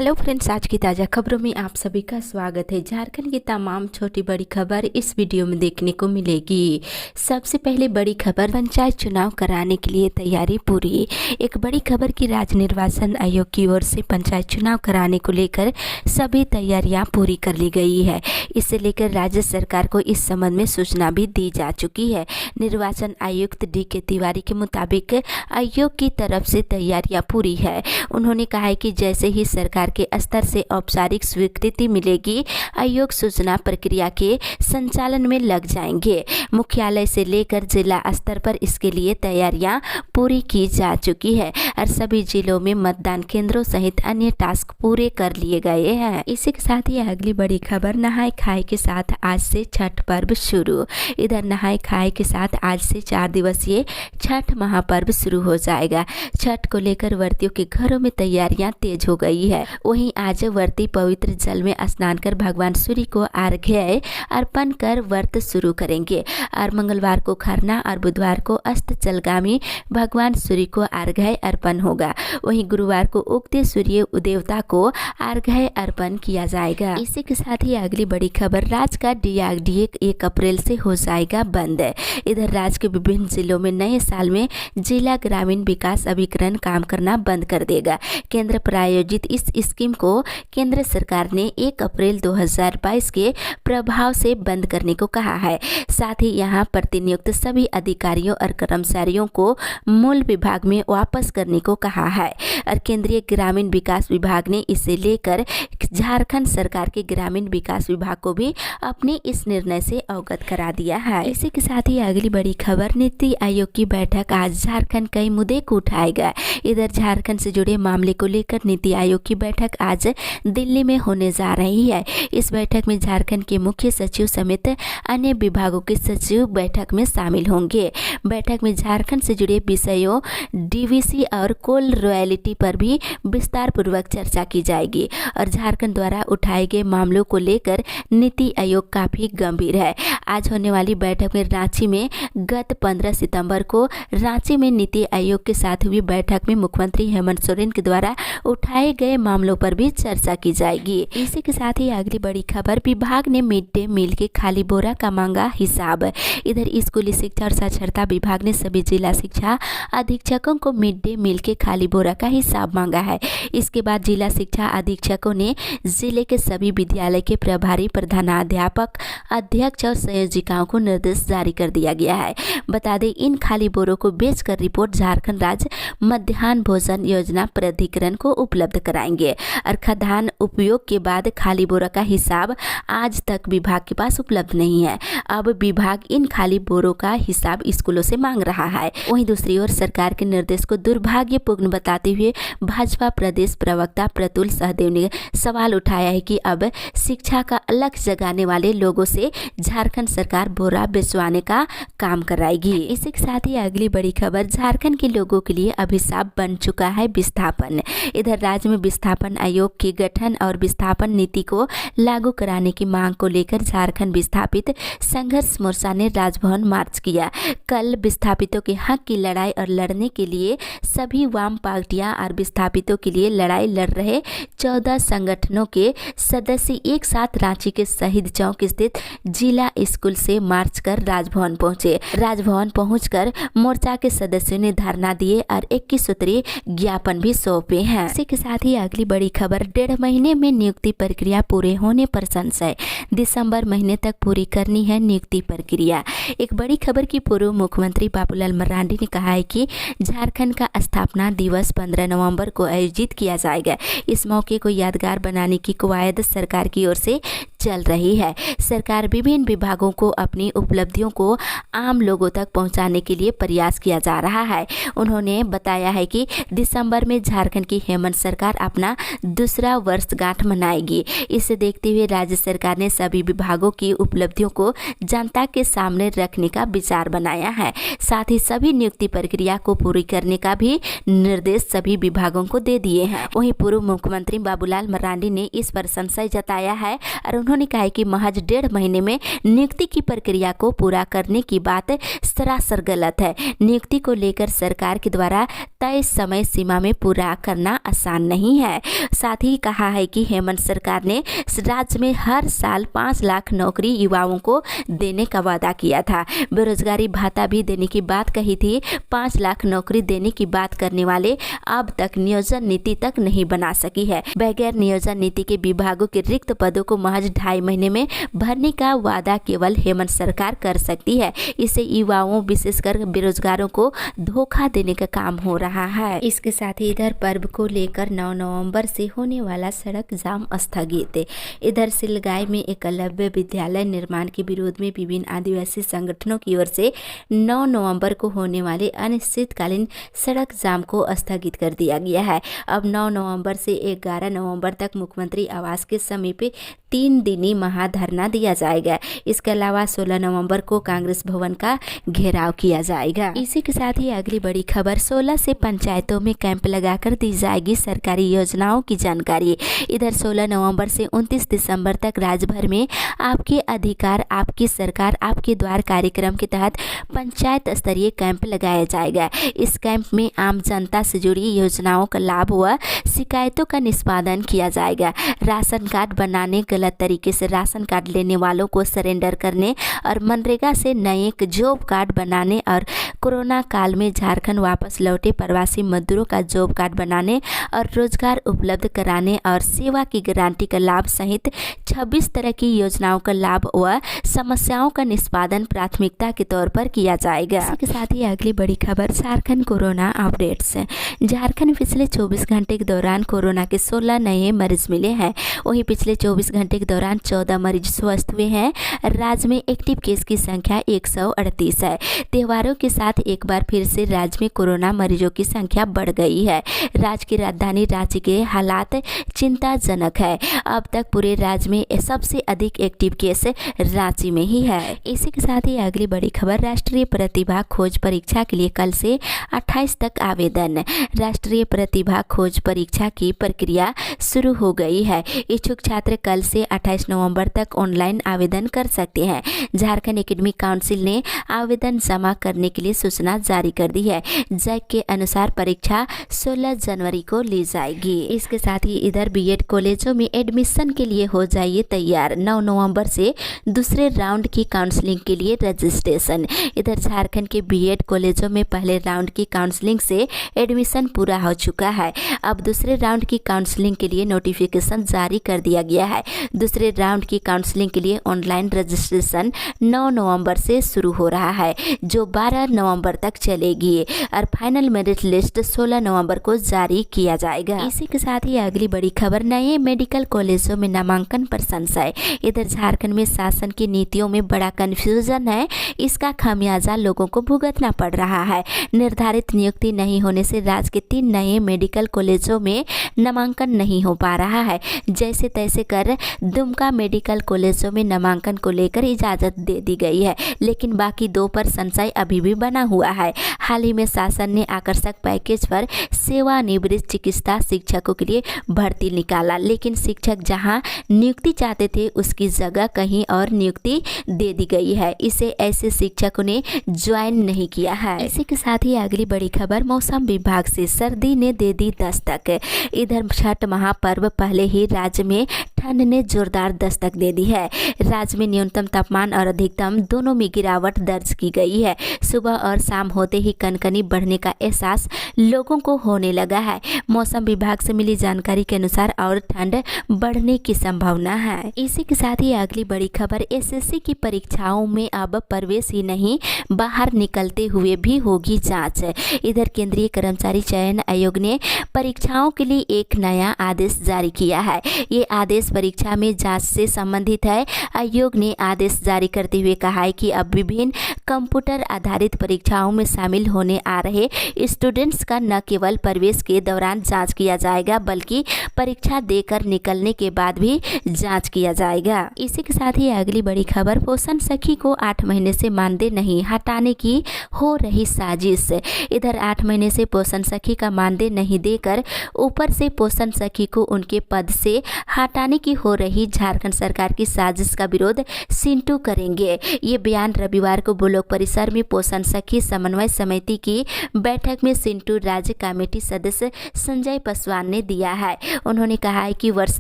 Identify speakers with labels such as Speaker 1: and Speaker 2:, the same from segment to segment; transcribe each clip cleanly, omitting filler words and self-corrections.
Speaker 1: Hello friends, आज की ताज़ा खबरों में आप सभी का स्वागत है। झारखंड की तमाम छोटी बड़ी खबर इस वीडियो में देखने को मिलेगी। सबसे पहले बड़ी खबर, पंचायत चुनाव कराने के लिए तैयारी पूरी। एक बड़ी खबर की राज्य निर्वाचन आयोग की ओर से पंचायत चुनाव कराने को लेकर सभी तैयारियां पूरी कर ली गई है। इसे लेकर राज्य सरकार को इस संबंध में सूचना भी दी जा चुकी है। निर्वाचन आयुक्त DK तिवारी के मुताबिक आयोग की तरफ से तैयारियां पूरी है। उन्होंने कहा है कि जैसे ही सरकार के स्तर से औपचारिक स्वीकृति मिलेगी, आयोग सूचना प्रक्रिया के संचालन में लग जाएंगे। मुख्यालय से लेकर जिला स्तर पर इसके लिए तैयारियां पूरी की जा चुकी है और सभी जिलों में मतदान केंद्रों सहित अन्य टास्क पूरे कर लिए गए हैं। इसी के साथ ही अगली बड़ी खबर, नहाय खाए के साथ आज से छठ पर्व शुरू। इधर नहाय खाए के साथ आज से 4 दिवसीय छठ महापर्व शुरू हो जाएगा। छठ को लेकर व्रतियों के घरों में तैयारियां तेज हो गई है। वहीं आज व्रती पवित्र जल में स्नान कर भगवान सूर्य को अर्घ्य अर्पण कर व्रत शुरू करेंगे और मंगलवार को खरना और बुधवार को अस्ताचलगामी भगवान सूर्य को अर्घ्य अर्पण होगा। वहीं गुरुवार को उगते सूर्य देवता को अर्घ्य अर्पण किया जाएगा। इसी के साथ ही अगली बड़ी खबर, राज्य का DRDA 1 अप्रैल से हो जाएगा बंद। इधर राज्य के विभिन्न जिलों में नए साल में जिला ग्रामीण विकास अभिकरण काम करना बंद कर देगा। केंद्र प्रायोजित इस स्कीम को केंद्र सरकार ने 1 अप्रैल 2022 के प्रभाव से बंद करने को कहा है। साथ ही यहां प्रतिनियुक्त सभी अधिकारियों और कर्मचारियों को मूल विभाग में वापस करने को कहा है और केंद्रीय ग्रामीण विकास विभाग ने इसे लेकर झारखंड सरकार के ग्रामीण विकास विभाग को भी अपने इस निर्णय से अवगत करा दिया है। इसी के साथ ही अगली बड़ी खबर, नीति आयोग की बैठक आज झारखंड कई मुद्दे को उठाएगा। इधर झारखंड से जुड़े मामले को लेकर नीति आयोग की बैठक आज दिल्ली में होने जा रही है। इस बैठक में झारखंड के मुख्य सचिव समेत अन्य विभागों के सचिव बैठक में शामिल होंगे। बैठक में झारखंड से जुड़े विषयों, DVC और कोल रॉयल्टी पर भी विस्तार पूर्वक चर्चा की जाएगी और झारखंड द्वारा उठाए गए मामलों को लेकर नीति आयोग काफी गंभीर है। आज होने वाली बैठक में रांची में गत 15 सितंबर को रांची में नीति आयोग के साथ हुई बैठक में मुख्यमंत्री हेमंत सोरेन के द्वारा उठाए गए मामलों पर भी चर्चा की जाएगी। इसी के साथ ही अगली बड़ी खबर, विभाग ने मिड डे मील के खाली बोरा का मांगा हिसाब। इधर स्कूली शिक्षा और साक्षरता विभाग ने सभी जिला शिक्षा अधीक्षकों को मिड डे मील के खाली बोरा का हिसाब मांगा है। इसके बाद जिला शिक्षा अधीक्षकों ने जिले के सभी विद्यालय के प्रभारी प्रधानाध्यापक, अध्यक्ष और संयोजिकाओं को निर्देश जारी कर दिया गया है। बता दें, इन खाली बोरों को बेचकर रिपोर्ट झारखंड राज्य मध्याह्न भोजन योजना प्राधिकरण को उपलब्ध कराएंगे और खाद्यान्न उपयोग के बाद खाली बोरा का हिसाब आज तक विभाग के पास उपलब्ध नहीं है। अब विभाग इन खाली बोरों का हिसाब स्कूलों से मांग रहा है। वहीं दूसरी ओर सरकार के निर्देश को दुर्भाग्यपूर्ण बताते हुए भाजपा प्रदेश प्रवक्ता प्रतुल सहदेव ने सवाल उठाया है कि अब शिक्षा का लक्ष्य जगाने वाले लोगों से झारखंड सरकार बोरा बेचवाने का काम कराएगी। इसी के साथ ही अगली बड़ी खबर, झारखंड के लोगों के लिए अभिशाप बन चुका है विस्थापन। इधर राज्य में विस्थापन आयोग के गठन और विस्थापन नीति को लागू कराने की मांग को लेकर झारखंड विस्थापित संघर्ष मोर्चा ने राजभवन मार्च किया। कल विस्थापितों के हक की लड़ाई और लड़ने के लिए सभी वाम पार्टियां और विस्थापितों के लिए लड़ाई लड़ रहे 14 संगठनों के सदस्य एक साथ रांची के शहीद चौक स्थित जिला स्कूल से मार्च कर राजभवन पहुंचे। राजभवन पहुंचकर मोर्चा के सदस्यों ने धरना दिए और 21 सूत्रीय ज्ञापन भी सौंपे हैं। इसी के साथ ही अगली बड़ी खबर, 1.5 महीने में नियुक्ति प्रक्रिया पूरे होने पर संशय, दिसंबर महीने तक पूरी करनी है नियुक्ति प्रक्रिया। एक बड़ी खबर की पूर्व मुख्यमंत्री बाबूलाल मरांडी ने कहा है कि झारखंड का स्थापना दिवस 15 नवंबर को आयोजित किया जाएगा। इस मौके को यादगार बनाने की कवायद सरकार की ओर से चल रही है। सरकार विभिन्न विभागों को अपनी उपलब्धियों को आम लोगों तक पहुंचाने के लिए प्रयास किया जा रहा है। उन्होंने बताया है कि दिसंबर में झारखंड की हेमंत सरकार अपना दूसरा वर्षगांठ मनाएगी। इसे देखते हुए राज्य सरकार ने सभी विभागों की उपलब्धियों को जनता के सामने रखने का विचार बनाया है। साथ ही सभी नियुक्ति प्रक्रिया को पूरी करने का भी निर्देश सभी विभागों को दे दिए हैं। वहीं पूर्व मुख्यमंत्री बाबूलाल मरांडी ने इस पर संशय जताया है और उन्होंने कहा कि महज 1.5 महीने में नियुक्ति की प्रक्रिया को पूरा करने की बात सरासर गलत है। नियुक्ति को लेकर सरकार के द्वारा तय समय सीमा में पूरा करना आसान नहीं है। साथ ही कहा है कि हेमंत सरकार ने राज्य में हर साल 5 लाख नौकरी युवाओं को देने का वादा किया था। बेरोजगारी भत्ता भी देने की बात कही थी। 5 लाख नौकरी देने की बात करने वाले अब तक नियोजन नीति तक नहीं बना सकी है। बगैर नियोजन नीति के विभागों के रिक्त पदों को महज 2.5 महीने में भरने का वादा केवल हेमंत सरकार कर सकती है। इससे युवाओं विशेषकर बेरोजगारों को धोखा देने का काम हो रहा है। इसके साथ ही इधर पर्व को लेकर 9 नवंबर से होने वाला सड़क जाम स्थगित। इधर सिलगाय में एकलव्य विद्यालय निर्माण के विरोध में विभिन्न आदिवासी संगठनों की ओर से 9 नवंबर को होने वाले अनिश्चितकालीन सड़क जाम को स्थगित कर दिया गया है। अब 9 नवंबर से 11 नवंबर तक मुख्यमंत्री आवास के समीप 3 दिनी महाधरना दिया जाएगा। इसके अलावा 16 नवंबर को कांग्रेस भवन का घेराव किया जाएगा। इसी के साथ ही अगली बड़ी खबर 16 से पंचायतों में कैंप लगाकर दी जाएगी सरकारी योजनाओं की जानकारी। इधर 16 नवंबर से 29 दिसंबर तक राज्य भर में आपके अधिकार आपकी सरकार आपके द्वार कार्यक्रम के तहत पंचायत स्तरीय कैंप लगाया जाएगा। इस कैंप में आम जनता से जुड़ी योजनाओं का लाभ व शिकायतों का निष्पादन किया जाएगा। राशन कार्ड बनाने, गलत तरीके से राशन कार्ड लेने वालों को सरेंडर करने और मनरेगा से नए जॉब कार्ड बनाने और कोरोना काल में झारखंड वापस लौटे प्रवासी मजदूरों का जॉब कार्ड बनाने और रोजगार उपलब्ध कराने और सेवा की गारंटी का लाभ सहित 26 तरह की योजनाओं का लाभ व समस्याओं का निष्पादन प्राथमिकता के तौर पर किया जाएगा। इसी के साथ ही अगली बड़ी खबर झारखंड कोरोना अपडेट्स। झारखंड पिछले 24 घंटे के दौरान कोरोना के 16 नए मरीज मिले हैं। वहीं पिछले 24 घंटे के दौरान 14 मरीज स्वस्थ हुए हैं। राज्य में एक्टिव केस की संख्या 138 है। त्योहारों के साथ एक बार फिर से राज्य में कोरोना मरीजों की संख्या बढ़ गई है। राज्य की राजधानी रांची के हालात चिंताजनक है। अब तक पूरे राज्य में सबसे अधिक एक्टिव केस रांची में ही है। इसी के साथ ही अगली बड़ी खबर राष्ट्रीय प्रतिभा खोज परीक्षा के लिए कल से 28 तक आवेदन। राष्ट्रीय प्रतिभा खोज परीक्षा की प्रक्रिया शुरू हो गई है। इच्छुक छात्र कल से 28 नवंबर तक ऑनलाइन आवेदन कर सकते हैं। झारखंड एकेडमिक काउंसिल ने आवेदन जमा करने के लिए सूचना जारी कर दी है। जैक के अनुसार परीक्षा 16 जनवरी को ली जाएगी। इसके साथ ही इधर बीएड कॉलेजों में एडमिशन के लिए हो जाइए तैयार। 9 नवंबर से दूसरे राउंड की काउंसलिंग के लिए रजिस्ट्रेशन। इधर झारखंड के बीएड कॉलेजों में पहले राउंड की काउंसलिंग से एडमिशन पूरा हो चुका है। अब दूसरे राउंड की काउंसलिंग के लिए नोटिफिकेशन जारी कर दिया गया है। दूसरे राउंड की काउंसलिंग के लिए ऑनलाइन रजिस्ट्रेशन 9 नवंबर से शुरू हो रहा है, जो 12 नवंबर तक चलेगी और फाइनल मेरिट लिस्ट 16 नवंबर को जारी किया जाएगा। इसी के साथ ही अगली बड़ी खबर नए मेडिकल कॉलेजों में नामांकन पर संशय। इधर झारखंड में शासन की नीतियों में बड़ा कंफ्यूजन है। इसका खामियाजा लोगों को भुगतना पड़ रहा है। निर्धारित नियुक्ति नहीं होने से राज्य के 3 नए मेडिकल कॉलेजों में नामांकन नहीं हो पा रहा है। जैसे तैसे कर दुमका मेडिकल कॉलेजों में नामांकन को लेकर इजाजत दे दी गई है, लेकिन बाकी 2 पर संशय अभी भी बना हुआ है। हाल ही में शासन ने आकर्षक पैकेज पर सेवानिवृत्त चिकित्सा शिक्षकों के लिए भर्ती निकाला, लेकिन शिक्षक जहां नियुक्ति चाहते थे उसकी जगह कहीं और नियुक्ति दे दी गई है। इसे ऐसे शिक्षकों ने ज्वाइन नहीं किया है। इसी के साथ ही अगली बड़ी खबर मौसम विभाग से सर्दी ने दे दी दस्तक। इधर छठ महापर्व पहले ही राज्य में ठंड ने जोरदार दस्तक दे दी है। राज्य में न्यूनतम तापमान और अधिकतम दोनों में गिरावट दर्ज की गई है। सुबह और शाम होते ही कनकनी बढ़ने का एहसास लोगों को होने लगा है। मौसम विभाग से मिली जानकारी के अनुसार और ठंड बढ़ने की संभावना है। इसी के साथ ही अगली बड़ी खबर एसएससी की परीक्षाओं में अब प्रवेश ही नहीं, बाहर निकलते हुए भी होगी जांच। इधर केंद्रीय कर्मचारी चयन आयोग ने परीक्षाओं के लिए एक नया आदेश जारी किया है। ये आदेश परीक्षा में जांच से संबंधित है। आयोग ने आदेश जारी करते हुए कहा है कि अब विभिन्न कंप्यूटर आधारित परीक्षाओं में शामिल होने आ रहे स्टूडेंट्स का न केवल प्रवेश के दौरान जांच किया जाएगा, बल्कि परीक्षा देकर निकलने के बाद भी जांच किया जाएगा। इसी के साथ ही अगली बड़ी खबर पोषण सखी को 8 महीने से मानदेय नहीं हटाने की हो रही साजिश। इधर 8 महीने से पोषण सखी का मानदेय नहीं देकर ऊपर से पोषण सखी को उनके पद से हटाने की हो रही झारखंड सरकार की साजिश का विरोध सिंटू करेंगे। ये बयान रविवार को ब्लॉक परिसर में पोषण सखी समन्वय समिति की बैठक में सिंटू राज्य कमेटी सदस्य संजय पासवान ने दिया है। उन्होंने कहा है कि वर्ष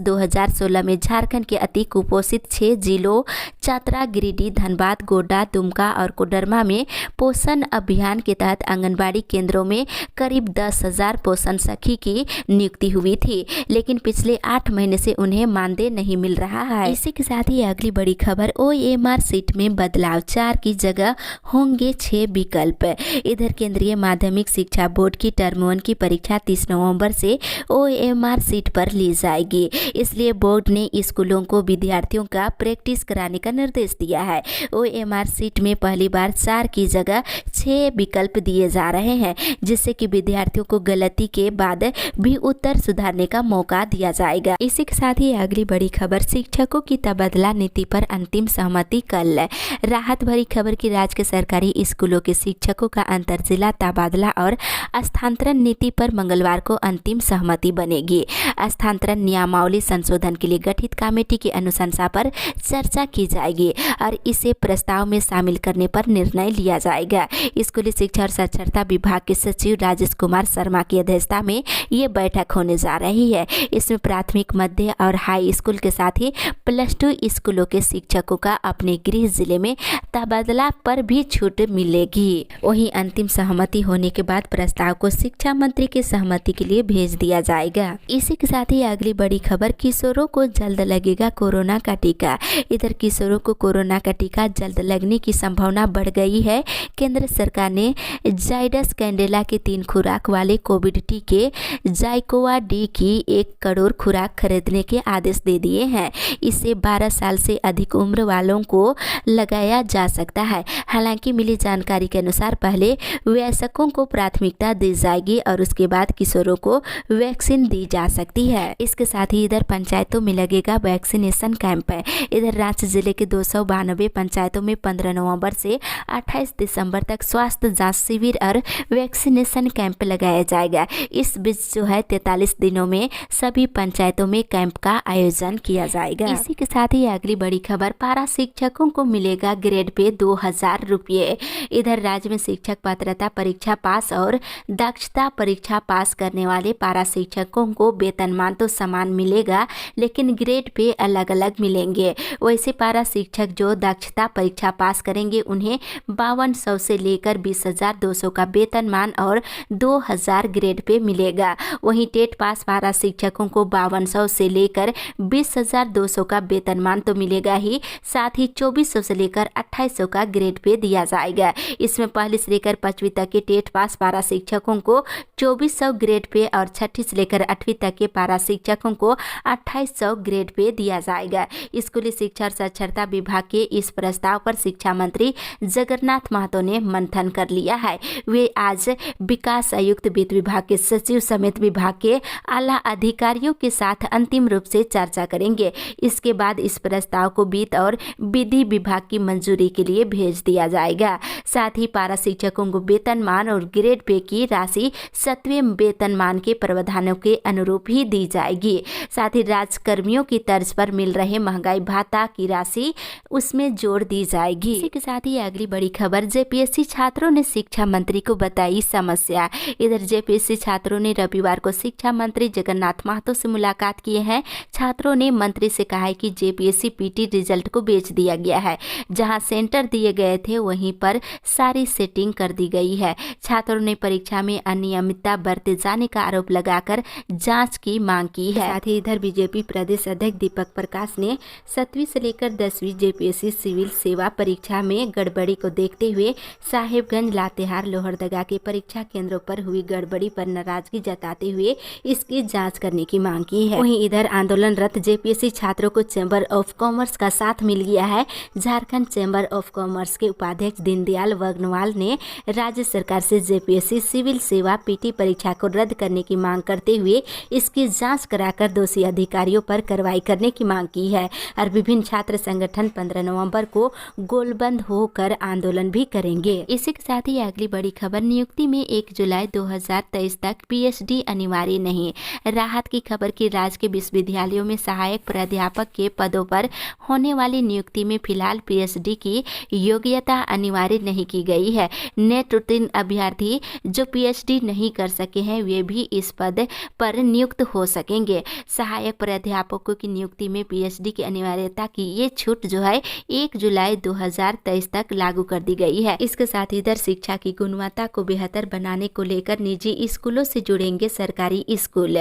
Speaker 1: 2016 में झारखंड के अति कुपोषित 6 जिलों चतरा, गिरिडीह, धनबाद, गोड्डा, दुमका और कोडरमा में पोषण अभियान के तहत आंगनबाड़ी केंद्रों में करीब 10,000 पोषण सखी की नियुक्ति हुई थी, लेकिन पिछले 8 महीने से उन्हें मानदेय नहीं मिल रहा है। इसी के साथ ही अगली बड़ी खबर, OMR सीट में बदलाव, 4 की जगह होंगे 6 विकल्प। इधर केंद्रीय माध्यमिक शिक्षा बोर्ड की टर्म 1 की परीक्षा 30 नवंबर से OMR सीट पर ली जाएगी। इसलिए बोर्ड ने स्कूलों को विद्यार्थियों का प्रैक्टिस कराने का निर्देश दिया है। OMR सीट में पहली बार 4 की जगह 6 विकल्प दिए जा रहे हैं, जिससे कि विद्यार्थियों को गलती के बाद भी उत्तर सुधारने का मौका दिया जाएगा। इसी के साथ ही अगली बड़ी खबर, शिक्षकों की तबादला नीति पर अंतिम सहमति कल। राहत भरी खबर की राज्य के सरकारी स्कूलों के शिक्षकों का अंतर जिला तबादला और स्थानांतरण नीति पर मंगलवार को अंतिम सहमति बनेगी। स्थानांतरण नियमावली संशोधन के लिए गठित कमेटी की अनुशंसा पर चर्चा की जाएगी और इसे प्रस्ताव में शामिल करने पर निर्णय लिया जाएगा। स्कूली शिक्षा और साक्षरता विभाग के सचिव राजेश कुमार शर्मा की अध्यक्षता में ये बैठक होने जा रही है। इसमें प्राथमिक, मध्य और हाई स्कूल के साथ ही +2 स्कूलों के शिक्षकों का अपने गृह जिले में तबादला पर भी छूट मिलेगी। वहीं अंतिम सहमति होने के बाद प्रस्ताव को शिक्षा मंत्री की सहमति के लिए भेज दिया जाएगा। इसी के साथ ही अगली बड़ी खबर, किशोरों को जल्द लगेगा कोरोना का टीका। इधर किशोरों को कोरोना का टीका जल्द लगने की संभावना बढ़ गई है। केंद्र सरकार ने जाइडस कैंडेला के 3 खुराक वाले कोविड टीके जाइकोवा डी की 1 करोड़ खुराक खरीदने के आदेश दे दिए हैं। इससे 12 साल से अधिक उम्र वालों को लगाया जा सकता है। हालांकि मिली जानकारी के अनुसार पहले वयस्कों को प्राथमिकता दी जाएगी और उसके बाद किशोरों को वैक्सीन दी जा सकती है। इसके साथ ही इधर पंचायतों में लगेगा वैक्सीनेशन कैंप। इधर रांची जिले के 292 पंचायतों में 15 नवंबर से 28 दिसंबर तक स्वास्थ्य जांच शिविर और वैक्सीनेशन कैंप लगाया जाएगा। इस बीच 43 दिनों में सभी पंचायतों में कैंप का आयोजन किया जाएगा। इसी के साथ ही अगली बड़ी खबर, पारा शिक्षकों को मिलेगा ग्रेड पे 2,000 रुपये। इधर राज्य में शिक्षक पात्रता परीक्षा पास और दक्षता परीक्षा पास करने वाले पारा शिक्षकों को वेतनमान तो समान मिलेगा, लेकिन ग्रेड पे अलग अलग मिलेंगे। वैसे पारा शिक्षक जो दक्षता परीक्षा पास करेंगे उन्हें 5200 से लेकर 20,200 का वेतनमान और 2,000 ग्रेड पे मिलेगा। वहीं टेट पास पारा शिक्षकों को 5200 से लेकर 20,200 का वेतनमान तो मिलेगा ही, साथ ही 2400 से लेकर 2800 का ग्रेड पे दिया जाएगा। इसमें पहली से लेकर 5वीं तक के टेट पास पारा शिक्षकों को 2400 ग्रेड पे और 6ठी से लेकर 8वीं तक के पारा शिक्षकों को 2800 ग्रेड पे दिया जाएगा। स्कूली शिक्षा और साक्षरता विभाग के इस प्रस्ताव पर शिक्षा मंत्री जगन्नाथ महतो ने मंथन कर लिया है। वे आज विकास आयुक्त, वित्त विभाग के सचिव समेत विभाग के आला अधिकारियों के साथ अंतिम रूप से चर्चा करेंगे। इसके बाद इस प्रस्ताव को वित्त और विधि विभाग की मंजूरी के लिए भेज दिया जाएगा। साथ ही पारा शिक्षकों को वेतनमान और ग्रेड पे की राशि 7वें वेतनमान के प्रावधानों के अनुरूप ही दी जाएगी। साथ ही राजकर्मियों की तर्ज पर मिल रहे महंगाई भत्ता की राशि उसमें जोड़ दी जाएगी। इसी के साथ ही अगली बड़ी खबर, जेपीएससी छात्रों ने शिक्षा मंत्री को बताई समस्या। इधर जेपीएससी छात्रों ने रविवार को शिक्षा मंत्री जगन्नाथ महतो से मुलाकात की है। छात्रों ने मंत्री से कहा है कि जेपीएससी पीटी रिजल्ट को बेच दिया गया है। जहां सेंटर दिए गए थे वहीं पर सारी सेटिंग कर दी गई है। छात्रों ने परीक्षा में अनियमितता बरते जाने का आरोप लगाकर जांच की मांग की है। साथ ही इधर बीजेपी प्रदेश अध्यक्ष दीपक प्रकाश ने 7वीं से लेकर 10वीं जेपीएससी सिविल सेवा परीक्षा में गड़बड़ी को देखते हुए साहेबगंज, लातेहार, लोहरदगा के परीक्षा केंद्रों पर हुई गड़बड़ी पर नाराजगी जताते हुए इसकी जांच करने की मांग की है। वहीं इधर आंदोलनरत जेपीएससी छात्रों को चैम्बर ऑफ कॉमर्स का साथ मिल गया है। झारखंड चैम्बर ऑफ कॉमर्स के उपाध्यक्ष दीनदयाल वर्गनवाल ने राज्य सरकार से जेपीएससी सिविल सेवा पीटी परीक्षा को रद्द करने की मांग करते हुए इसकी जांच कराकर दोषी अधिकारियों पर कार्रवाई करने की मांग की है और विभिन्न छात्र संगठन 15 नवंबर को गोलबंद होकर आंदोलन भी करेंगे। इसी के साथ ही अगली बड़ी खबर, नियुक्ति में 1 जुलाई 2023 तक पीएचडी अनिवार्य नहीं। राहत की खबर की राज्य के विश्वविद्यालयों में सहायक प्राध्यापक के पदों पर होने वाली नियुक्ति में फिलहाल पीएचडी की योग्यता अनिवार्य नहीं की गई है। नेट उत्तीर्ण अभ्यर्थी जो पीएचडी नहीं कर सके हैं वे भी इस पद पर नियुक्त हो सकेंगे। सहायक प्राध्यापकों की नियुक्ति में पीएचडी की अनिवार्यता की ये छूट जो है 1 जुलाई 2023 तक लागू कर दी गई है। इसके साथ इधर शिक्षा की गुणवत्ता को बेहतर बनाने को लेकर निजी स्कूलों से जुड़ेंगे सरकारी स्कूल।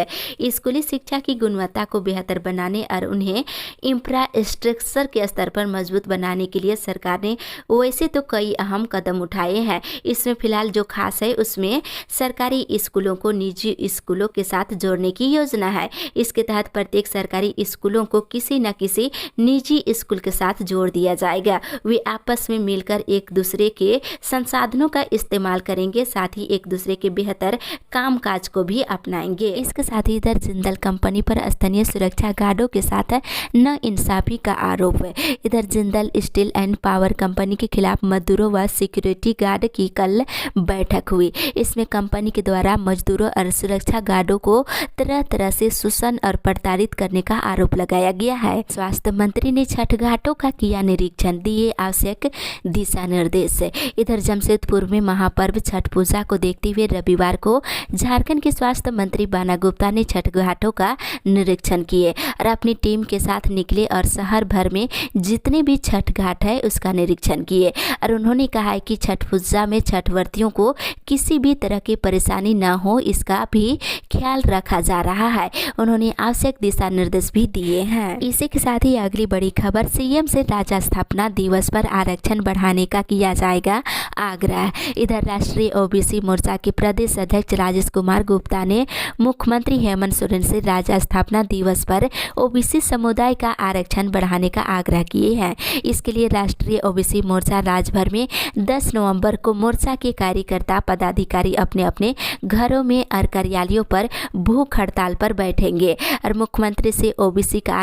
Speaker 1: स्कूली शिक्षा की गुणवत्ता को बेहतर बनाने और उन्हें इंफ्रास्ट्रक्चर के स्तर पर मजबूत बनाने के लिए सरकार ने वैसे तो कई अहम कदम उठाए हैं। इसमें फिलहाल जो खास है उसमें सरकारी स्कूलों को निजी स्कूलों के साथ जोड़ने की योजना है। इसके तहत प्रत्येक सरकारी स्कूलों को किसी न किसी निजी स्कूल के साथ जोड़ दिया जाएगा। वे आपस में मिलकर एक दूसरे के संसाधनों का इस्तेमाल करेंगे, साथ ही एक दूसरे के बेहतर कामकाज को भी अपनाएंगे। इसके साथ ही इधर जिंदल कंपनी पर स्थानीय सुरक्षा गार्डों के साथ नाइंसाफी का आरोप है। इधर Jindal steel and power company के खिलाफ मजदूरों व सिक्योरिटी गार्ड की कल बैठक हुई। इसमें कंपनी के द्वारा मजदूरों और सुरक्षा गार्डों को तरह तरह से शोषण और प्रताड़ित करने का आरोप लगाया गया है। स्वास्थ्य मंत्री ने छठ घाटों का किया निरीक्षण, दिए आवश्यक दिशा निर्देश। इधर जमशेदपुर में महापर्व छठ पूजा को देखते हुए रविवार को झारखंड के स्वास्थ्य मंत्री बाना गुप्ता ने छठ घाटों का निरीक्षण किए और अपनी टीम के साथ निकले और शहर भर में जितने भी छठ घाट है उसका निरीक्षण किए और उन्होंने कहा है कि छठ पूजा में छठ व्रतियों को किसी भी तरह की परेशानी न हो, इसका भी ख्याल रखा जा रहा है। उन्होंने आवश्यक दिशा निर्देश भी दिए हैं। इसी के साथ ही अगली बड़ी खबर, सीएम से राज्य स्थापना दिवस पर आरक्षण बढ़ाने का किया जाएगा आग्रह। इधर राष्ट्रीय ओबीसी मोर्चा के प्रदेश अध्यक्ष राजेश कुमार गुप्ता ने मुख्यमंत्री हेमंत सोरेन से राज्य स्थापना दिवस पर ओबीसी समुदाय का आरक्षण बढ़ाने का आग्रह किए हैं। इसके लिए राष्ट्रीय ओबीसी मोर्चा राज्य भर में 10 नवंबर को मोर्चा के कार्यकर्ता पदाधिकारी अपने अपने घरों में और कार्यालयों पर भूख हड़ताल पर बैठेंगे और मुख्यमंत्री से ओबीसी का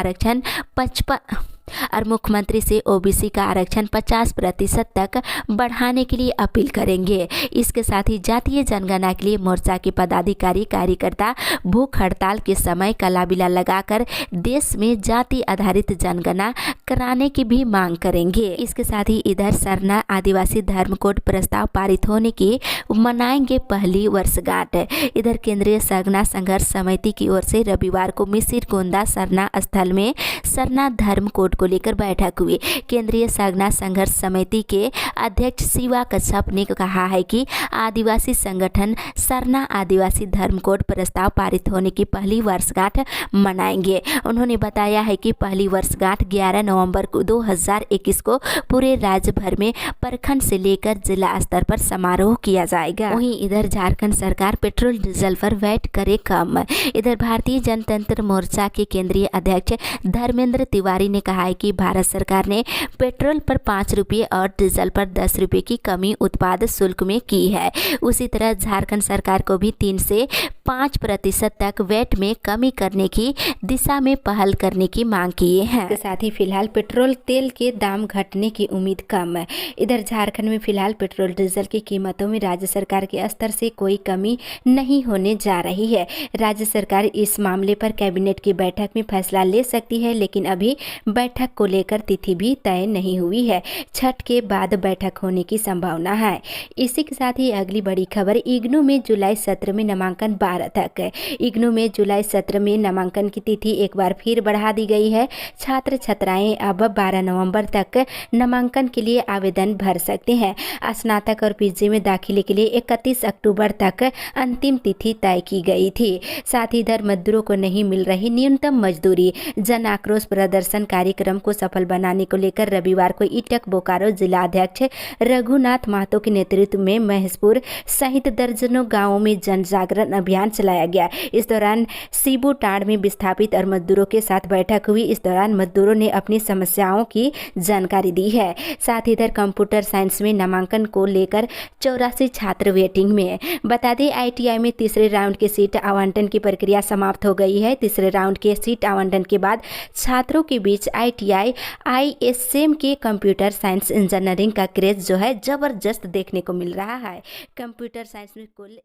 Speaker 1: आरक्षण 50% तक बढ़ाने के लिए अपील करेंगे। इसके साथ ही जातीय जनगणना के लिए मोर्चा के पदाधिकारी कार्यकर्ता भूख हड़ताल के समय कलाबिला लगाकर देश में जाति आधारित जनगणना कराने की भी मांग करेंगे। इसके साथ ही इधर सरना आदिवासी धर्म कोड प्रस्ताव पारित होने की मनाएंगे पहली वर्षगांठ। इधर केंद्रीय सरना संघर्ष समिति की ओर से रविवार को मिसिर गोंदा सरना स्थल में सरना धर्म कोड को लेकर बैठक हुई। केंद्रीय सरना संघर्ष समिति के अध्यक्ष शिवा कच्छप ने कहा है कि आदिवासी संगठन सरना आदिवासी धर्म कोड प्रस्ताव पारित होने की पहली वर्षगांठ मनाएंगे। उन्होंने बताया है कि पहली वर्षगांठ 11 नवंबर को 2021 को पूरे राज्य भर में प्रखंड से लेकर जिला स्तर पर समारोह किया जाएगा। वहीं इधर झारखंड सरकार पेट्रोल डीजल पर वैट करे कम। इधर भारतीय जनतंत्र मोर्चा के केंद्रीय अध्यक्ष धर्मेंद्र तिवारी ने कहा है कि भारत सरकार ने पेट्रोल पर 5 रुपये और डीजल पर 10 रुपये की कमी उत्पाद शुल्क में की है। उसी तरह झारखंड सरकार को भी 3 से 5% तक वैट में कमी करने की दिशा में पहल करने की मांग किए हैं। इसके साथ ही फिलहाल पेट्रोल तेल के दाम घटने की उम्मीद कम है। इधर झारखंड में फिलहाल पेट्रोल डीजल की कीमतों में राज्य सरकार के स्तर से कोई कमी नहीं होने जा रही है। राज्य सरकार इस मामले पर कैबिनेट की बैठक में फैसला ले सकती है, लेकिन अभी बैठक को लेकर तिथि भी तय नहीं हुई है। छठ के बाद बैठक होने की संभावना है। इसी के साथ ही अगली बड़ी खबर, इग्नू में जुलाई सत्र में नामांकन 12 तक। इग्नू में जुलाई सत्र में नामांकन की तिथि एक बार फिर बढ़ा दी गई है। छात्र छात्राएं अब 12 नवंबर तक नामांकन के लिए आवेदन भर सकते हैं। स्नातक और पीजी में दाखिले के लिए 31 अक्टूबर तक अंतिम तिथि तय की गई थी। साथ ही इधर मजदूरों को नहीं मिल रही न्यूनतम मजदूरी। जन आक्रोश प्रदर्शन कार्यक्रम को सफल बनाने को लेकर रविवार को ईटक बोकारो जिला अध्यक्ष रघुनाथ महतो के नेतृत्व में महेशपुर सहित दर्जनों गांवों में जन जागरण अभियान चलाया गया। इस दौरान सीबूटाड़ में विस्थापित और मजदूरों के साथ बैठक हुई। इस दौरान मजदूरों ने अपनी समस्याओं की जानकारी दी है। साथ ही इधर कंप्यूटर साइंस में नामांकन को लेकर 84 छात्र वेटिंग में। बता दें ITI में तीसरे राउंड की सीट आवंटन की प्रक्रिया समाप्त हो गई है। तीसरे राउंड के सीट आवंटन के बाद छात्रों के बीच ITI ISM के कंप्यूटर साइंस इंजीनियरिंग का क्रेज जो है जबरदस्त देखने को मिल रहा है। कंप्यूटर साइंस में कुल